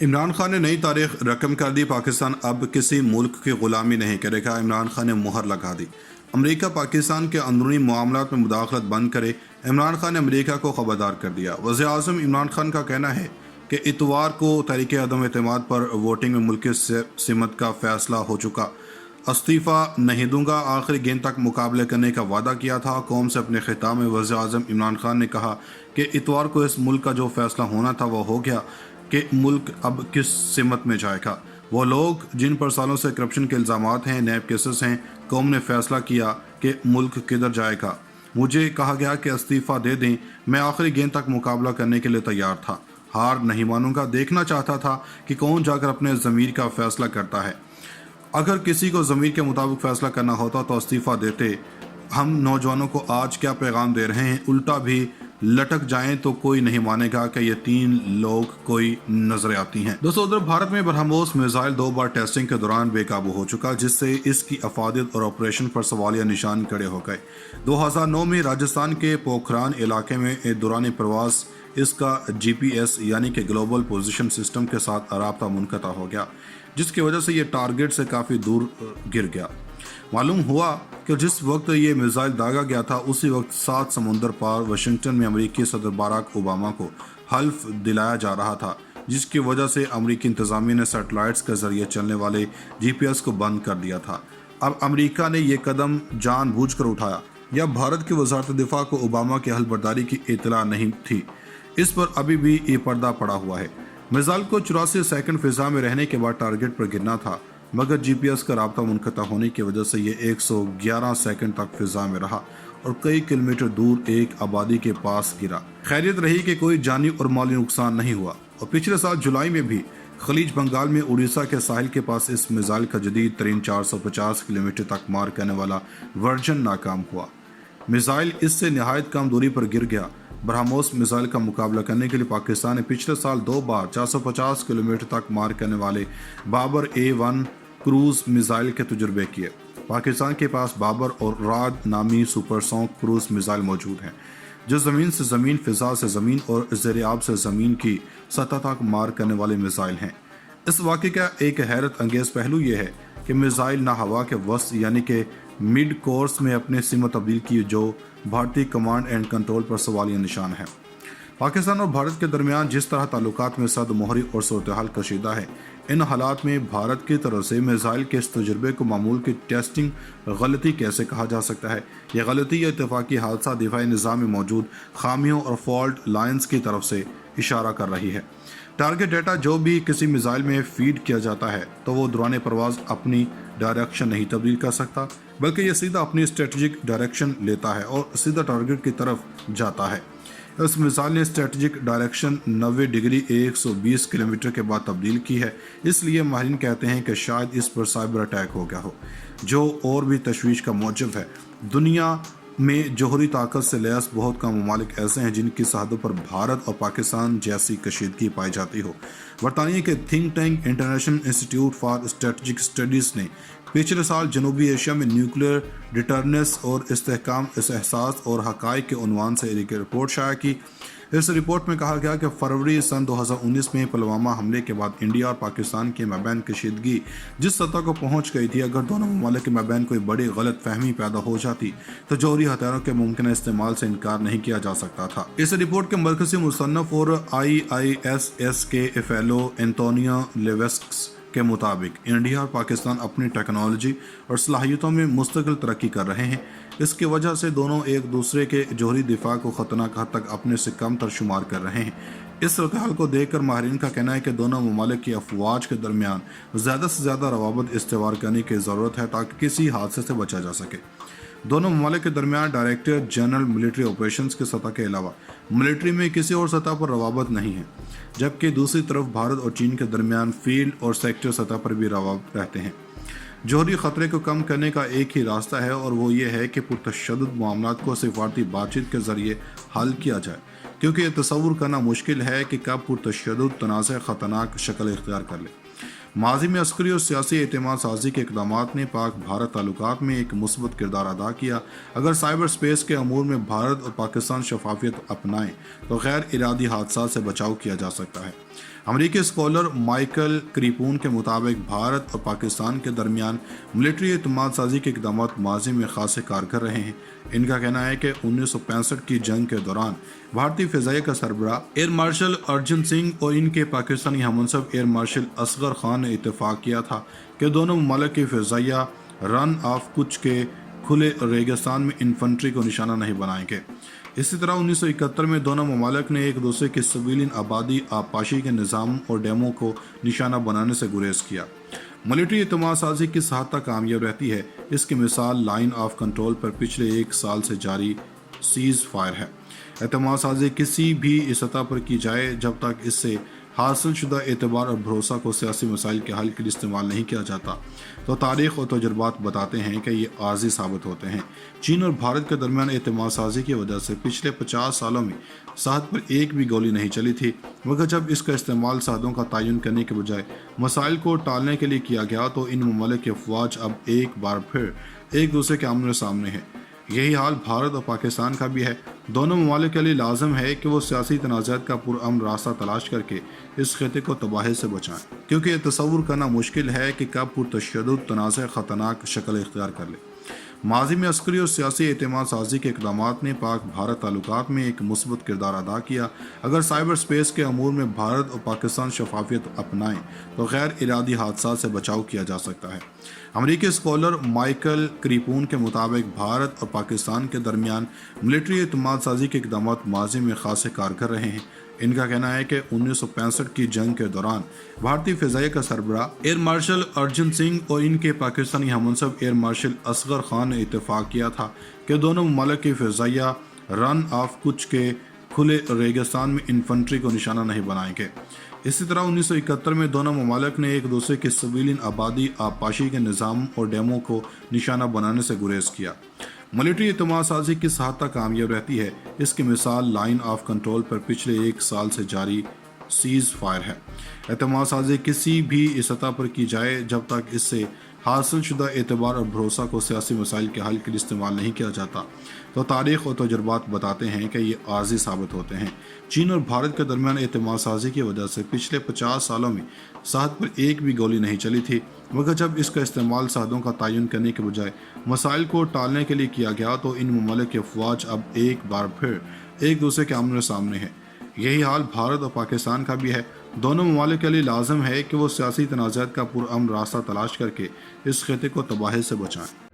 इमरान खान ने नई तारीख रकम कर दी। पाकिस्तान अब किसी मुल्क की गुलामी नहीं करेगा। इमरान खान ने मुहर लगा दी। अमेरिका पाकिस्तान के अंदरूनी मामलात में मुदाखलत बंद करे। इमरान खान ने अमेरिका को खबरदार कर दिया। वज़ीर आज़म इमरान खान का कहना है कि इतवार को तहरीक अदम एतमाद पर वोटिंग में मुल्क की सिमत का फैसला हो चुका। इस्तीफ़ा नहीं दूंगा, आखिरी गेंद तक मुकाबले करने का वादा किया था। कौम से अपने खिताब में वज़ीर आज़म इमरान खान ने कहा कि इतवार को इस मुल्क का जो फैसला होना था वो हो गया कि मुल्क अब किस सिमत में जाएगा। वो लोग जिन पर सालों से करप्शन के इल्ज़ामात हैं, नैब केसेस हैं, कौम ने फैसला किया कि मुल्क किधर जाएगा। मुझे कहा गया कि इस्तीफ़ा दे दें, मैं आखिरी गेंद तक मुकाबला करने के लिए तैयार था। हार नहीं मानूंगा। देखना चाहता था कि कौन जाकर अपने ज़मीर का फैसला करता है। अगर किसी को ज़मीर के मुताबिक फ़ैसला करना होता तो इस्तीफ़ा देते। हम नौजवानों को आज क्या पैगाम दे रहे हैं, उल्टा भी लटक जाएं तो कोई नहीं मानेगा कि ये तीन लोग कोई नजर आती हैं। दोस्तों, उधर भारत में ब्रह्मोस मिसाइल 2 बार टेस्टिंग के दौरान बेकाबू हो चुका, जिससे इसकी अफादियत और ऑपरेशन पर सवालिया निशान खड़े हो गए। 2009 में राजस्थान के पोखरान इलाके में दौरान प्रवास इसका GPS यानी कि ग्लोबल पोजीशन सिस्टम के साथ राब्ता मुनक़ता हो गया, जिसकी वजह से ये टारगेट से काफ़ी दूर गिर गया। मालूम हुआ कि जिस वक्त ये मिसाइल दागा गया था उसी वक्त 7 समुंदर पार वाशिंगटन में अमेरिकी सदर बराक ओबामा को हल्फ दिलाया जा रहा था, जिसकी वजह से अमेरिकी इंतज़ामिया ने सैटेलाइट्स के जरिए चलने वाले GPS को बंद कर दिया था। अब अमेरिका ने यह कदम जानबूझकर उठाया या भारत की वजारत दिफा को ओबामा की हल्फबर्दारी की इतला नहीं थी, इस पर अभी भी ये पर्दा पड़ा हुआ है। मिसाइल को 84 सेकंड फिजा में रहने के बाद टारगेट पर गिरना था, मगर GPS का राब्ता मुनक़ता होने की वजह से ये 111 सेकंड तक फिजा में रहा और कई किलोमीटर दूर एक आबादी के पास गिरा। खैरियत रही कि कोई जानी और माली नुकसान नहीं हुआ। और पिछले साल जुलाई में भी खलीज बंगाल में उड़ीसा के साहिल के पास इस मिसाइल का जदीद तरीन 450 किलोमीटर तक मार करने वाला वर्जन नाकाम हुआ। मिसाइल इससे नहायत कम दूरी पर गिर गया। ब्रह्मोस मिसाइल का मुकाबला करने के लिए पाकिस्तान ने पिछले साल 2 बार 450 किलोमीटर तक मार करने वाले बाबर A1 क्रूज मिसाइल के तजुर्बे किए। पाकिस्तान के पास बाबर और राद नामी सुपरसोनिक क्रूज मिसाइल मौजूद हैं, जो ज़मीन से ज़मीन, फ़िज़ा से ज़मीन और ज़ेर-ए-आब से ज़मीन की सतह तक मार करने वाले मिसाइल हैं। इस वाक़े का एक हैरत अंगेज़ पहलू ये है कि मिसाइल ना हवा के वस्त यानी कि मिड कोर्स में अपने सिमत तब्दील की, जो भारतीय कमांड एंड कंट्रोल पर सवालिया निशान है। पाकिस्तान और भारत के दरमियान जिस तरह ताल्लुकात में सद मोहरी और सूरत-ए-हाल कशीदा है, इन हालात में भारत की तरफ से मिसाइल के इस तजुर्बे को मामूल की टेस्टिंग गलती कैसे कहा जा सकता है। यह गलती या इत्तेफाकी हादसा दिफाई निज़ाम में मौजूद खामियों और फॉल्ट लाइन्स की तरफ से इशारा कर रही है। टारगेट डाटा जो भी किसी मिसाइल में फीड किया जाता है तो वो दौरान परवाज़ अपनी डायरेक्शन नहीं तब्दील कर सकता, बल्कि यह सीधा अपनी स्ट्रेटजिक डायरेक्शन लेता है और सीधा टारगेट की तरफ जाता है। इस मिसाइल ने स्ट्रेटजिक डायरेक्शन 90 डिग्री 120 किलोमीटर के बाद तब्दील की है। इसलिए माहिरीन कहते हैं कि शायद इस पर साइबर अटैक हो गया हो, जो और भी तशवीश का मौजब है। दुनिया में जोहरी ताकत से लैस बहुत कम ममालिक ऐसे हैं जिनकी सरहदों पर भारत और पाकिस्तान जैसी कशीदगी पाई जाती हो। बरतानिया के think tank international institute for strategic studies ने पिछले साल जनूबी एशिया में न्यूक्लियर डिटरनेंस और इस्तेहकाम इस एहसास और हक़ाइक़ के उन्वान से एक रिपोर्ट शाया की। इस रिपोर्ट में कहा गया कि फरवरी सन 2019 में पुलवामा हमले के बाद इंडिया और पाकिस्तान के मबैन कशीदगी जिस सतह को पहुंच गई थी, अगर दोनों ममालिक के मबैन कोई बड़ी गलत फहमी पैदा हो जाती तो जौहरी हथियारों के मुमकिन इस्तेमाल से इनकार नहीं किया जा सकता था। इस रिपोर्ट के मरकज़ी मुसन्नफ़ और IISS के फेलो एंटोनियो लेवेस्क्स के मुताबिक इंडिया और पाकिस्तान अपनी टेक्नोलॉजी और सलाहियतों में मुस्तकिल तरक्की कर रहे हैं। इसकी वजह से दोनों एक दूसरे के जौहरी दिफा को ख़तरनाक हद तक अपने से कम तर शुमार कर रहे हैं। इस सूरत-ए-हाल को देखकर माहिरीन का कहना है कि दोनों ममालिक की अफवाज के दरमियान ज़्यादा से ज़्यादा रवाबत इस्तेवार करने की ज़रूरत है ताकि किसी हादसे से बचा जा सके। दोनों ममालिक के दरमियान डायरेक्टर जनरल मिलिट्री ऑपरेशंस की सतह के अलावा मिलिट्री में किसी और सतह पर रवाबत नहीं है, जबकि दूसरी तरफ भारत और चीन के दरमियान फील्ड और सेक्टर सतह पर भी रवाबत रहते हैं। जौहरी ख़तरे को कम करने का एक ही रास्ता है और वो ये है कि पुरतशद्दुद मामलात को सिफारती बातचीत के ज़रिए हल किया जाए, क्योंकि यह तसव्वुर करना मुश्किल है कि कब पुरतशद्दुद तनाज़ ख़तरनाक शक्ल इख्तियार कर ले। माजी में अस्करी और सियासी एतमाद साजी के इक़दामात ने पाक भारत ताल्लुकात में एक मुस्बत किरदार अदा किया। अगर साइबर स्पेस के अमूर में भारत और पाकिस्तान शफाफियत अपनाएं तो गैर इरादी हादसा से बचाव किया जा सकता है। امریکی اسکالر مائیکل کریپون کے مطابق بھارت اور پاکستان کے درمیان ملٹری اعتماد سازی کے اقدامات ماضی میں خاصے کارگر رہے ہیں۔ ان کا کہنا ہے کہ 1965 کی جنگ کے دوران بھارتی فضائیہ کا سربراہ ایئر مارشل ارجن سنگھ اور ان کے پاکستانی ہم منصب ایئر مارشل اصغر خان نے اتفاق کیا تھا کہ دونوں ممالک کی فضائیہ رن آف کچھ کے کھلے ریگستان میں انفنٹری کو نشانہ نہیں بنائیں گے۔ اسی طرح 1971 میں دونوں ممالک نے ایک دوسرے کے سویلین آبادی آبپاشی کے نظام اور ڈیموں کو نشانہ بنانے سے گریز کیا۔ ملٹری اعتماد سازی کس حد تک کامیاب رہتی ہے، اس کی مثال لائن آف کنٹرول پر پچھلے ایک سال سے جاری سیز فائر ہے۔ اعتماد سازی کسی بھی سطح پر کی جائے جب تک اس سے حاصل شدہ اعتبار اور بھروسہ کو سیاسی مسائل کے حل کے لیے استعمال نہیں کیا جاتا تو تاریخ اور تجربات بتاتے ہیں کہ یہ عارضی ثابت ہوتے ہیں۔ چین اور بھارت کے درمیان اعتماد سازی کی وجہ سے پچھلے 50 سالوں میں سرحد پر ایک بھی گولی نہیں چلی تھی، مگر جب اس کا استعمال سرحدوں کا تعین کرنے کے بجائے مسائل کو ٹالنے کے لیے کیا گیا تو ان ممالک کی افواج اب ایک بار پھر ایک دوسرے کے آمنے سامنے ہیں۔ یہی حال بھارت اور پاکستان کا بھی ہے۔ دونوں ممالک کے لیے لازم ہے کہ وہ سیاسی تنازعات کا پرامن راستہ تلاش کر کے اس خطے کو تباہی سے بچائیں، کیونکہ یہ تصور کرنا مشکل ہے کہ کب پرتشدد تنازع خطرناک شکل اختیار کر لے۔ ماضی میں عسکری اور سیاسی اعتماد سازی کے اقدامات نے پاک بھارت تعلقات میں ایک مثبت کردار ادا کیا۔ اگر سائبر سپیس کے امور میں بھارت اور پاکستان شفافیت اپنائیں تو غیر ارادی حادثات سے بچاؤ کیا جا سکتا ہے۔ امریکی اسکالر مائیکل کریپون کے مطابق بھارت اور پاکستان کے درمیان ملٹری اعتماد سازی کے اقدامات ماضی میں خاصے کارگر رہے ہیں۔ ان کا کہنا ہے کہ 1965 کی جنگ کے دوران بھارتی فضائیہ کا سربراہ ایئر مارشل ارجن سنگھ اور ان کے پاکستانی ہم منصب ایئر مارشل اصغر خان نے اتفاق کیا تھا کہ دونوں ممالک کی فضائیہ رن آف کچھ کے کھلے ریگستان میں انفنٹری کو نشانہ نہیں بنائیں گے۔ اسی طرح 1971 میں دونوں ممالک نے ایک دوسرے کے سویلین آبادی آبپاشی کے نظام اور ڈیموں کو نشانہ بنانے سے گریز کیا۔ ملٹری اعتماد سازی کس حد تک کامیاب رہتی ہے، اس کی مثال لائن آف کنٹرول پر پچھلے ایک سال سے جاری سیز فائر ہے۔ اعتماد سازی کسی بھی سطح پر کی جائے جب تک اس سے حاصل شدہ اعتبار اور بھروسہ کو سیاسی مسائل کے حل کے لیے استعمال نہیں کیا جاتا تو تاریخ اور تجربات بتاتے ہیں کہ یہ عارضی ثابت ہوتے ہیں۔ چین اور بھارت کے درمیان اعتماد سازی کی وجہ سے پچھلے 50 سالوں میں سرحد پر ایک بھی گولی نہیں چلی تھی، مگر جب اس کا استعمال سرحدوں کا تعین کرنے کے بجائے مسائل کو ٹالنے کے لیے کیا گیا تو ان ممالک کی افواج اب ایک بار پھر ایک دوسرے کے آمنے سامنے ہیں۔ یہی حال بھارت اور پاکستان کا بھی ہے۔ دونوں ممالک کے لیے لازم ہے کہ وہ سیاسی تنازعات کا پرامن راستہ تلاش کر کے اس خطے کو تباہی سے بچائیں۔